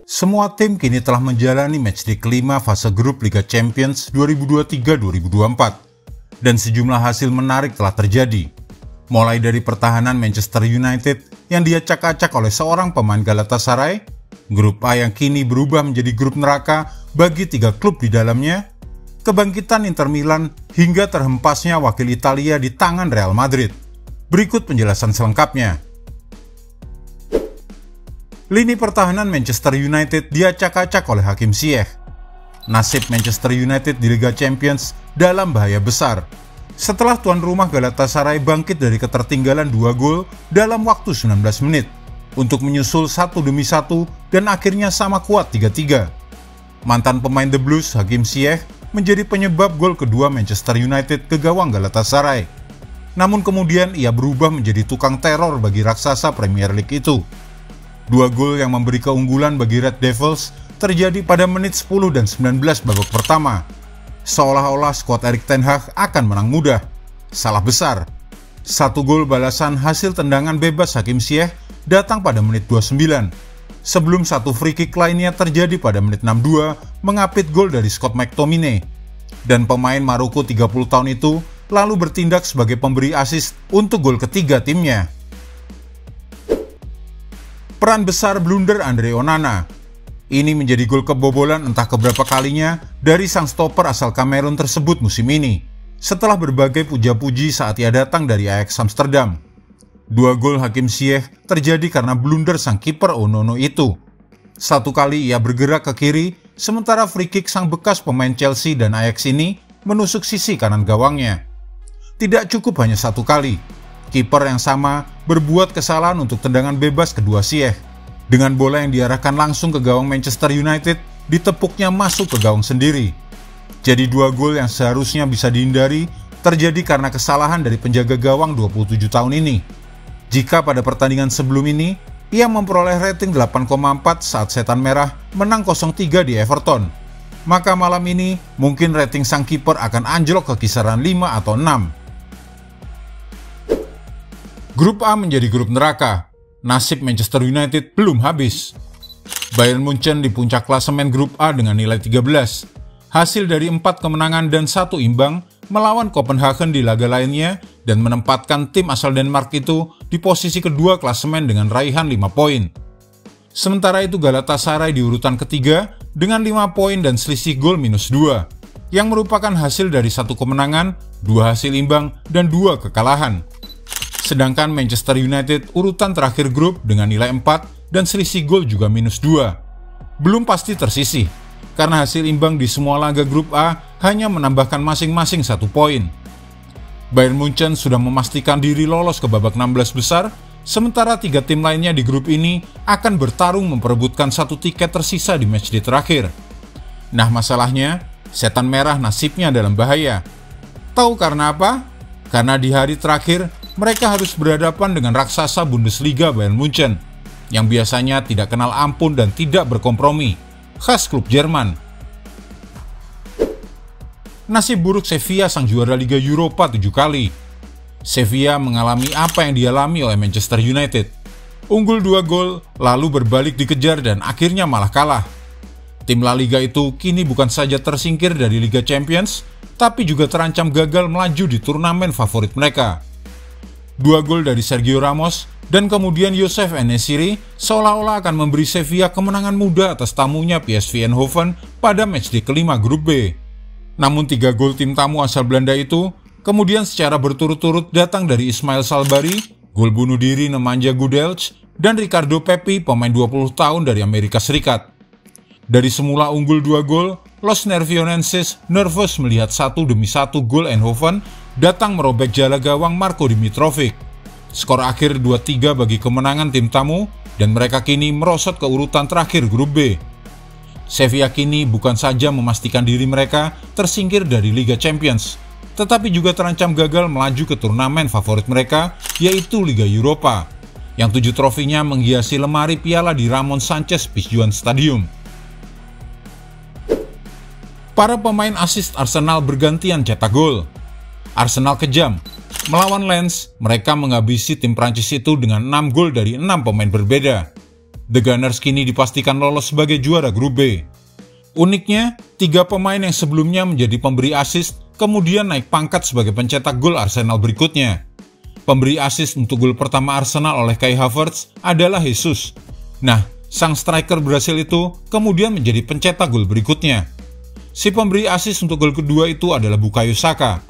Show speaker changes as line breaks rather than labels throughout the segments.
Semua tim kini telah menjalani matchday kelima fase grup Liga Champions 2023-2024 dan sejumlah hasil menarik telah terjadi. Mulai dari pertahanan Manchester United yang diacak-acak oleh seorang pemain Galatasaray, grup A yang kini berubah menjadi grup neraka bagi 3 klub di dalamnya, kebangkitan Inter Milan hingga terhempasnya wakil Italia di tangan Real Madrid. Berikut penjelasan selengkapnya. Lini pertahanan Manchester United diacak-acak oleh Hakim Ziyech. Nasib Manchester United di Liga Champions dalam bahaya besar setelah tuan rumah Galatasaray bangkit dari ketertinggalan 2 gol dalam waktu 19 menit untuk menyusul 1 demi 1 dan akhirnya sama kuat 3-3. Mantan pemain The Blues Hakim Ziyech menjadi penyebab gol kedua Manchester United ke gawang Galatasaray. Namun kemudian ia berubah menjadi tukang teror bagi raksasa Premier League itu. 2 gol yang memberi keunggulan bagi Red Devils terjadi pada menit 10 dan 19 babak pertama. Seolah-olah skuad Erik ten Hag akan menang mudah. Salah besar. 1 gol balasan hasil tendangan bebas Hakim Ziyech datang pada menit 29. Sebelum 1 free kick lainnya terjadi pada menit 62 mengapit gol dari Scott McTominay. Dan pemain Maroko 30 tahun itu lalu bertindak sebagai pemberi assist untuk gol ketiga timnya. Peran besar blunder Andre Onana. Ini menjadi gol kebobolan entah keberapa kalinya dari sang stopper asal Kamerun tersebut musim ini, setelah berbagai puja-puji saat ia datang dari Ajax Amsterdam. 2 gol Hakim Ziyech terjadi karena blunder sang kiper Onono itu. 1 kali ia bergerak ke kiri, sementara free kick sang bekas pemain Chelsea dan Ajax ini menusuk sisi kanan gawangnya. Tidak cukup hanya 1 kali. Kiper yang sama berbuat kesalahan untuk tendangan bebas kedua Ziyech. Dengan bola yang diarahkan langsung ke gawang Manchester United, ditepuknya masuk ke gawang sendiri. Jadi 2 gol yang seharusnya bisa dihindari terjadi karena kesalahan dari penjaga gawang 27 tahun ini. Jika pada pertandingan sebelum ini, ia memperoleh rating 8,4 saat Setan Merah menang 0-3 di Everton, maka malam ini mungkin rating sang kiper akan anjlok ke kisaran 5 atau 6. Grup A menjadi grup neraka. Nasib Manchester United belum habis. Bayern Munchen di puncak klasemen grup A dengan nilai 13. Hasil dari 4 kemenangan dan 1 imbang melawan Copenhagen di laga lainnya dan menempatkan tim asal Denmark itu di posisi kedua klasemen dengan raihan 5 poin. Sementara itu Galatasaray di urutan ketiga dengan 5 poin dan selisih gol -2, yang merupakan hasil dari 1 kemenangan, 2 hasil imbang, dan 2 kekalahan. Sedangkan Manchester United urutan terakhir grup dengan nilai 4 dan selisih gol juga -2. Belum pasti tersisih, karena hasil imbang di semua laga grup A hanya menambahkan masing-masing 1 poin. Bayern Munchen sudah memastikan diri lolos ke babak 16 besar, sementara 3 tim lainnya di grup ini akan bertarung memperebutkan 1 tiket tersisa di matchday terakhir. Nah masalahnya, Setan Merah nasibnya dalam bahaya. Tahu karena apa? Karena di hari terakhir, mereka harus berhadapan dengan raksasa Bundesliga Bayern Munchen, yang biasanya tidak kenal ampun dan tidak berkompromi, khas klub Jerman. Nasib buruk Sevilla sang juara Liga Eropa 7 kali. Sevilla mengalami apa yang dialami oleh Manchester United. Unggul 2 gol, lalu berbalik dikejar dan akhirnya malah kalah. Tim La Liga itu kini bukan saja tersingkir dari Liga Champions, tapi juga terancam gagal melaju di turnamen favorit mereka. 2 gol dari Sergio Ramos dan kemudian Youssef En-Nesyri seolah-olah akan memberi Sevilla kemenangan mudah atas tamunya PSV Eindhoven pada matchday kelima grup B. Namun 3 gol tim tamu asal Belanda itu kemudian secara berturut-turut datang dari Ismail Salbari, gol bunuh diri Nemanja Gudelj, dan Ricardo Pepi, pemain 20 tahun dari Amerika Serikat. Dari semula unggul 2 gol, Los Nervionenses nervous melihat 1 demi 1 gol Eindhoven datang merobek jala gawang Marko Dimitrovic. Skor akhir 2-3 bagi kemenangan tim tamu dan mereka kini merosot ke urutan terakhir grup B. Sevilla kini bukan saja memastikan diri mereka tersingkir dari Liga Champions, tetapi juga terancam gagal melaju ke turnamen favorit mereka, yaitu Liga Eropa, yang 7 trofinya menghiasi lemari piala di Ramon Sanchez Pizjuan Stadium. Para pemain assist Arsenal bergantian cetak gol. Arsenal kejam. Melawan Lens, mereka menghabisi tim Prancis itu dengan 6 gol dari 6 pemain berbeda. The Gunners kini dipastikan lolos sebagai juara grup B. Uniknya, 3 pemain yang sebelumnya menjadi pemberi assist kemudian naik pangkat sebagai pencetak gol Arsenal berikutnya. Pemberi assist untuk gol pertama Arsenal oleh Kai Havertz adalah Jesus. Nah, sang striker Brasil itu kemudian menjadi pencetak gol berikutnya. Si pemberi assist untuk gol kedua itu adalah Bukayo Saka.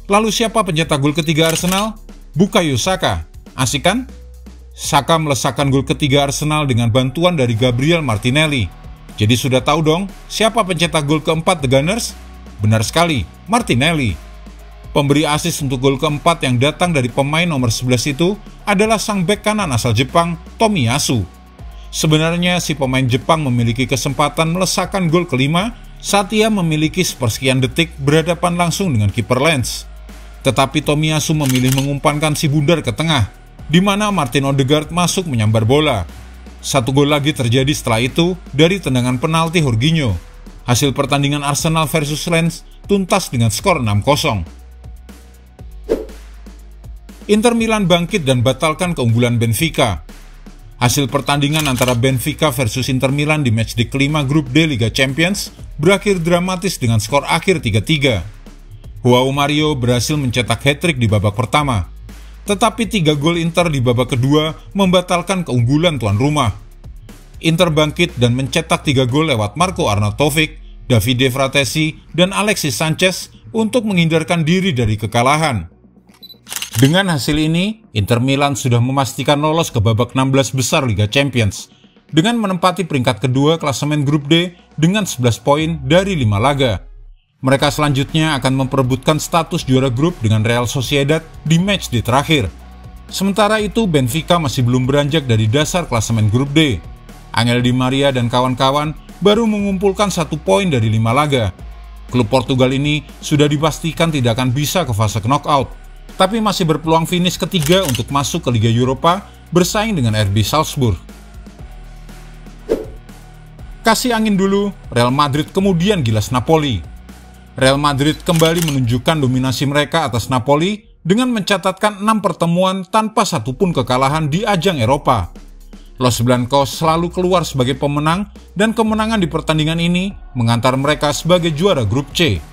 Lalu siapa pencetak gol ketiga Arsenal? Bukayo Saka. Asik kan? Saka melesakkan gol ketiga Arsenal dengan bantuan dari Gabriel Martinelli. Jadi sudah tahu dong, siapa pencetak gol keempat The Gunners? Benar sekali, Martinelli. Pemberi assist untuk gol keempat yang datang dari pemain nomor 11 itu adalah sang bek kanan asal Jepang, Tomiyasu. Sebenarnya si pemain Jepang memiliki kesempatan melesakkan gol kelima saat ia memiliki sepersekian detik berhadapan langsung dengan kiper Lens. Tetapi Tomiyasu memilih mengumpankan si bundar ke tengah, di mana Martin Odegaard masuk menyambar bola. 1 gol lagi terjadi setelah itu dari tendangan penalti Jorginho. Hasil pertandingan Arsenal versus Lens tuntas dengan skor 6-0. Inter Milan bangkit dan batalkan keunggulan Benfica. Hasil pertandingan antara Benfica versus Inter Milan di matchday kelima grup D Liga Champions berakhir dramatis dengan skor akhir 3-3. Joao Mario berhasil mencetak hat-trick di babak pertama. Tetapi 3 gol Inter di babak kedua membatalkan keunggulan tuan rumah. Inter bangkit dan mencetak 3 gol lewat Marco Arnautovic, Davide Fratesi, dan Alexis Sanchez untuk menghindarkan diri dari kekalahan. Dengan hasil ini, Inter Milan sudah memastikan lolos ke babak 16 besar Liga Champions dengan menempati peringkat kedua klasemen grup D dengan 11 poin dari 5 laga. Mereka selanjutnya akan memperebutkan status juara grup dengan Real Sociedad di matchday terakhir. Sementara itu, Benfica masih belum beranjak dari dasar klasemen grup D. Angel Di Maria dan kawan-kawan baru mengumpulkan 1 poin dari 5 laga. Klub Portugal ini sudah dipastikan tidak akan bisa ke fase knockout, tapi masih berpeluang finish ketiga untuk masuk ke Liga Eropa bersaing dengan RB Salzburg. Kasih angin dulu, Real Madrid kemudian gilas Napoli. Real Madrid kembali menunjukkan dominasi mereka atas Napoli dengan mencatatkan 6 pertemuan tanpa satupun kekalahan di ajang Eropa. Los Blancos selalu keluar sebagai pemenang dan kemenangan di pertandingan ini mengantar mereka sebagai juara grup C.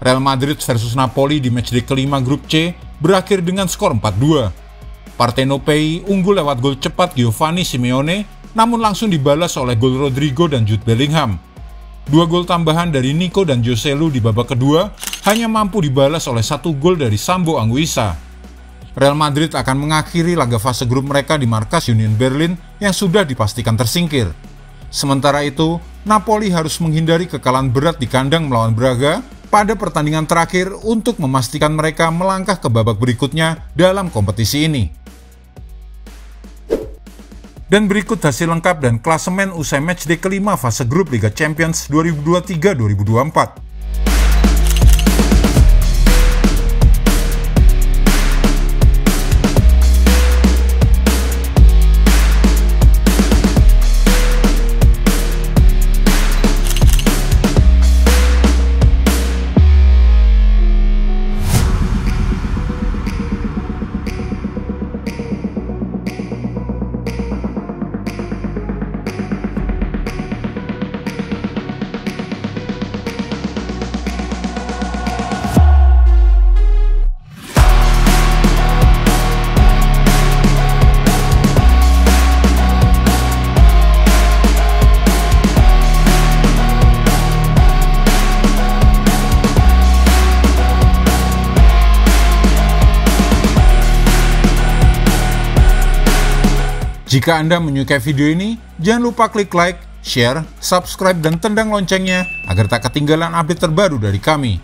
Real Madrid versus Napoli di matchday kelima grup C berakhir dengan skor 4-2. Partenopei unggul lewat gol cepat Giovanni Simeone, namun langsung dibalas oleh gol Rodrigo dan Jude Bellingham. 2 gol tambahan dari Nico dan Joselu di babak kedua hanya mampu dibalas oleh 1 gol dari Sambo Anguissa. Real Madrid akan mengakhiri laga fase grup mereka di markas Union Berlin yang sudah dipastikan tersingkir. Sementara itu, Napoli harus menghindari kekalahan berat di kandang melawan Braga pada pertandingan terakhir untuk memastikan mereka melangkah ke babak berikutnya dalam kompetisi ini. Dan berikut hasil lengkap dan klasemen usai matchday kelima fase grup Liga Champions 2023-2024. Jika Anda menyukai video ini, jangan lupa klik like, share, subscribe, dan tendang loncengnya agar tak ketinggalan update terbaru dari kami.